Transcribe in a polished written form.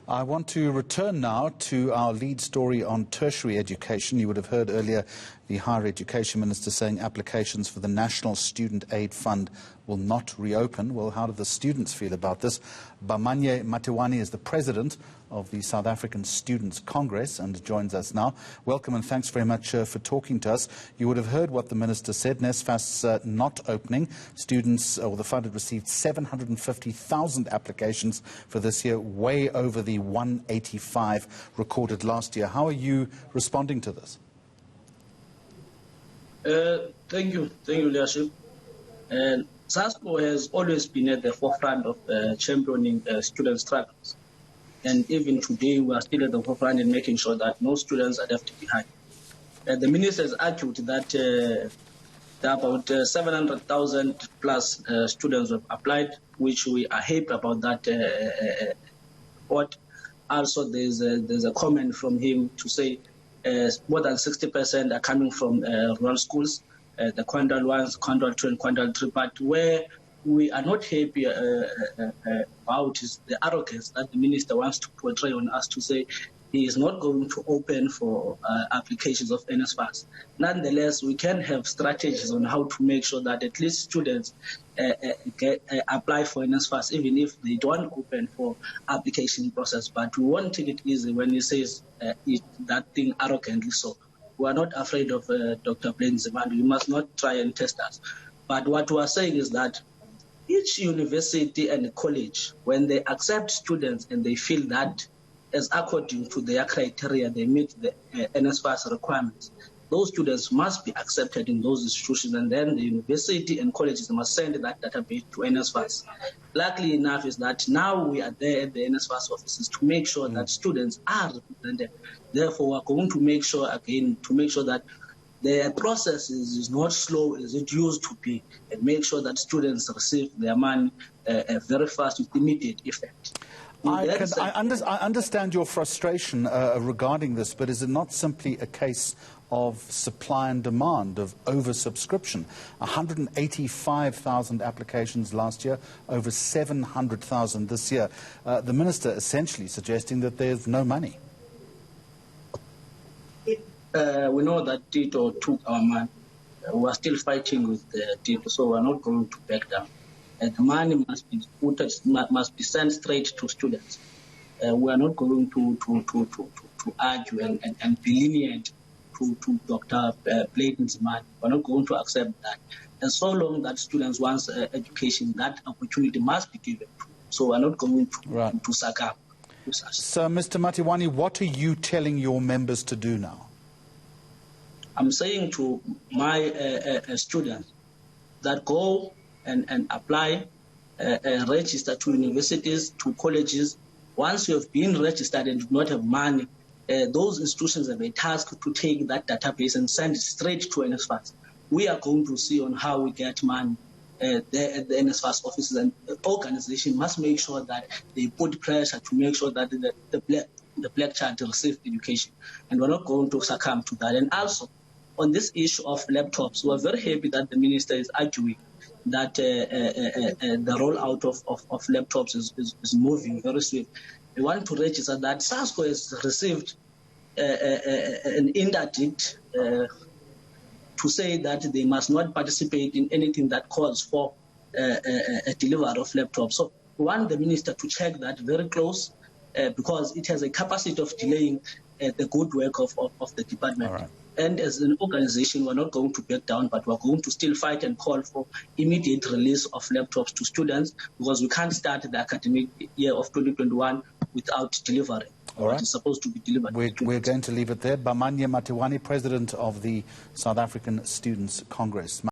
I want to return now to our lead story on tertiary education. You would have heard earlier the Higher Education Minister saying applications for the National Student Aid Fund will not reopen. Well, how do the students feel about this? Bamanye Matiwane is the president of the South African Students' Congress and joins us now. Welcome and thanks very much for talking to us. You would have heard what the minister said. NSFAS not opening. Students, or the fund had received 750,000 applications for this year, way over the 185 recorded last year. How are you responding to this? Thank you, leadership. And SASCO has always been at the forefront of championing student struggles. And even today, we are still at the forefront in making sure that no students are left behind. The minister has argued that there are about 700,000 plus students have applied, which we are happy about that. But also, there's a comment from him to say more than 60% are coming from rural schools, the quintile 1, quintile 2, and quintile 3. But where we are not happy about is the arrogance that the minister wants to portray on us to say he is not going to open for applications of NSFAS. Nonetheless, we can have strategies on how to make sure that at least students apply for NSFAS, even if they don't open for application process. But we won't take it easy when he says that thing arrogantly. So we are not afraid of Dr. Nzimande. You must not try and test us. But what we are saying is that each university and college, when they accept students and they feel that as according to their criteria, they meet the NSFAS requirements, those students must be accepted in those institutions, and then the university and colleges must send that database to NSFAS. Luckily enough is that now we are there at the NSFAS offices to make sure that students are represented. Therefore, we are going to make sure, again, to make sure that the process is not slow as it used to be, and make sure that students receive their money very fast with immediate effect. I understand your frustration regarding this, but is it not simply a case of supply and demand, of oversubscription? 185,000 applications last year, over 700,000 this year. The minister essentially suggesting that there's no money. We know that Tito took our money. We are still fighting with Tito, so we are not going to back down. The money must be sent straight to students. We are not going to argue and be lenient to Dr. Nzimande. We are not going to accept that. And so long that students want education, that opportunity must be given. So we are not going to succumb. So, Mr. Matiwane, what are you telling your members to do now? I'm saying to my students that go and apply, register to universities, to colleges. Once you have been registered and do not have money, those institutions have a task to take that database and send it straight to NSFAS. We are going to see on how we get money there at the NSFAS offices, and the organization must make sure that they put pressure to make sure that the black child receives education. And we're not going to succumb to that. And also, on this issue of laptops, we're very happy that the minister is arguing that the rollout of laptops is moving very swift. We want to register that SASCO has received an interdict to say that they must not participate in anything that calls for a delivery of laptops. So we want the minister to check that very close because it has a capacity of delaying the good work of the department. All right. And as an organization, we're not going to back down, but we're going to still fight and call for immediate release of laptops to students, because we can't start the academic year of 2021 without delivery. All right. It's supposed to be delivered. We're going to leave it there. Bamanye Matiwane, president of the South African Students' Congress.